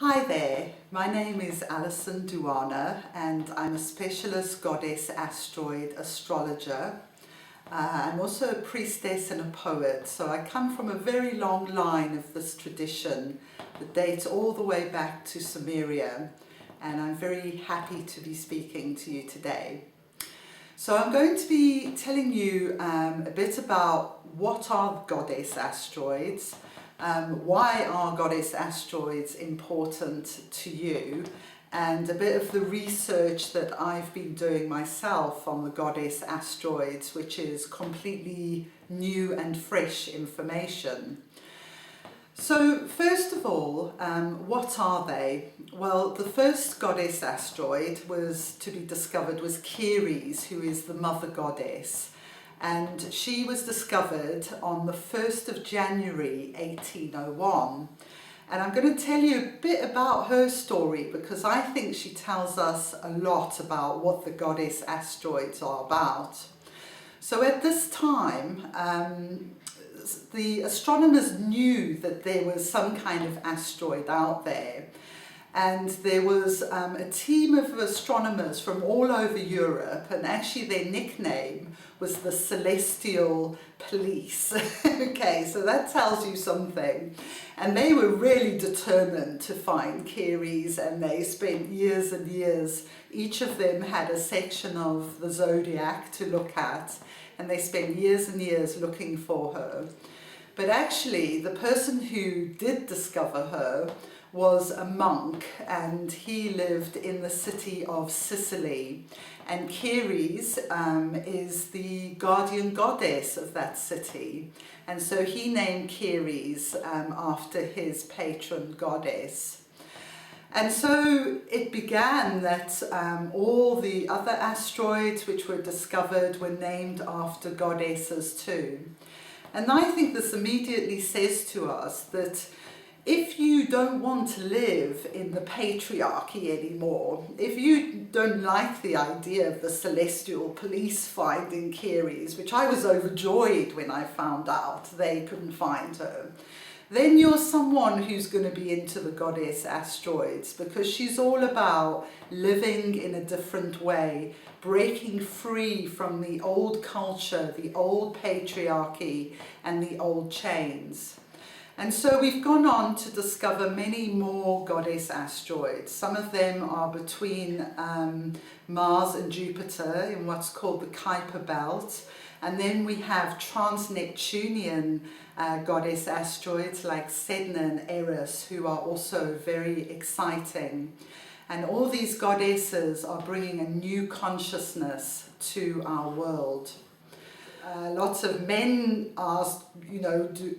Hi there, my name is Alison Dhuanna and I'm a specialist goddess asteroid astrologer. I'm also a priestess and a poet, so I come from a very long line of this tradition that dates all the way back to Sumeria, and I'm very happy to be speaking to you today. So I'm going to be telling you a bit about what are goddess asteroids, why are goddess asteroids important to you, and a bit of the research that I've been doing myself on the goddess asteroids, which is completely new and fresh information. So first of all, what are they? Well, the first goddess asteroid was to be discovered was Ceres, who is the mother goddess. And she was discovered on the 1st of January 1801. And I'm going to tell you a bit about her story because I think she tells us a lot about what the goddess asteroids are about. So at this time, the astronomers knew that there was some kind of asteroid out there. And there was a team of astronomers from all over Europe, and actually their nickname was the Celestial Police. Okay, so that tells you something. And they were really determined to find Ceres, and they spent years and years. Each of them had a section of the zodiac to look at, and they spent years and years looking for her. But actually, the person who did discover her was a monk, and he lived in the city of Sicily. And Ceres is the guardian goddess of that city. And so he named Ceres after his patron goddess. And so it began that all the other asteroids which were discovered were named after goddesses too. And I think this immediately says to us that if you don't want to live in the patriarchy anymore, if you don't like the idea of the celestial police finding Ceres, which I was overjoyed when I found out they couldn't find her, then you're someone who's going to be into the goddess asteroids, because she's all about living in a different way, breaking free from the old culture, the old patriarchy, and the old chains. And so we've gone on to discover many more goddess asteroids. Some of them are between Mars and Jupiter in what's called the Kuiper Belt. And then we have trans-Neptunian goddess asteroids like Sedna and Eris, who are also very exciting. And all these goddesses are bringing a new consciousness to our world. Lots of men ask,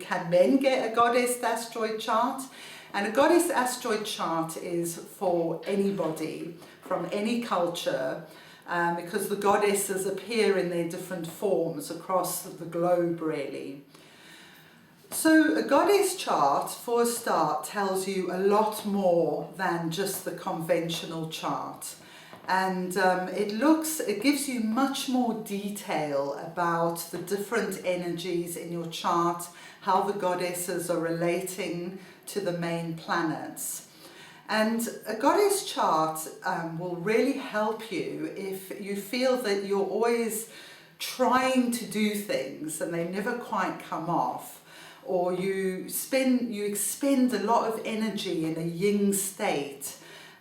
can men get a goddess asteroid chart? And a goddess asteroid chart is for anybody from any culture, because the goddesses appear in their different forms across the globe, really. So a goddess chart, for a start, tells you a lot more than just the conventional chart. And it gives you much more detail about the different energies in your chart, how the goddesses are relating to the main planets. And a goddess chart will really help you if you feel that you're always trying to do things and they never quite come off, or you expend a lot of energy in a yin state.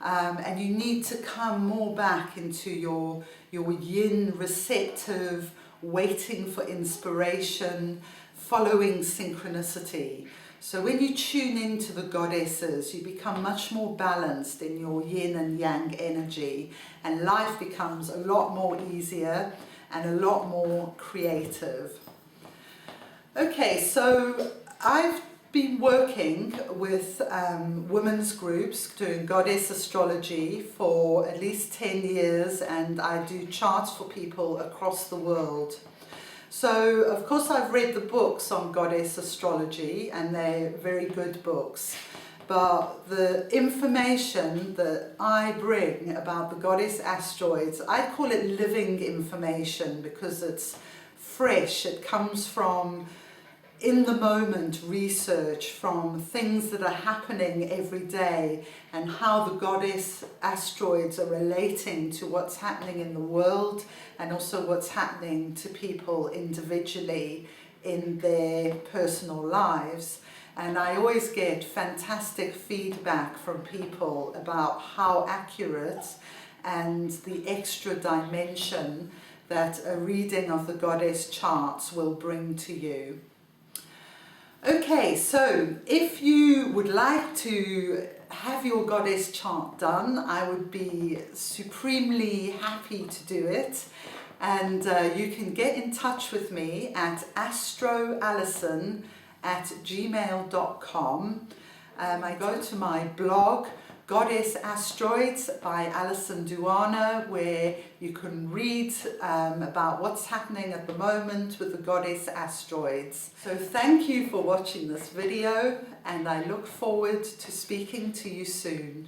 And you need to come more back into your yin, receptive, waiting for inspiration, following synchronicity. So when you tune into the goddesses, you become much more balanced in your yin and yang energy, and life becomes a lot more easier and a lot more creative. Okay, so I've been working with women's groups doing goddess astrology for at least 10 years, and I do charts for people across the world. So of course I've read the books on goddess astrology, and they're very good books, but the information that I bring about the goddess asteroids, I call it living information because it's fresh. It comes from in the moment research from things that are happening every day and how the goddess asteroids are relating to what's happening in the world and also what's happening to people individually in their personal lives. And I always get fantastic feedback from people about how accurate and the extra dimension that a reading of the goddess charts will bring to you. Okay, so if you would like to have your goddess chart done, I would be supremely happy to do it. And you can get in touch with me at astroalison@gmail.com. I go to my blog, Goddess Asteroids by Alison Dhuanna, where you can read about what's happening at the moment with the goddess asteroids. So thank you for watching this video, and I look forward to speaking to you soon.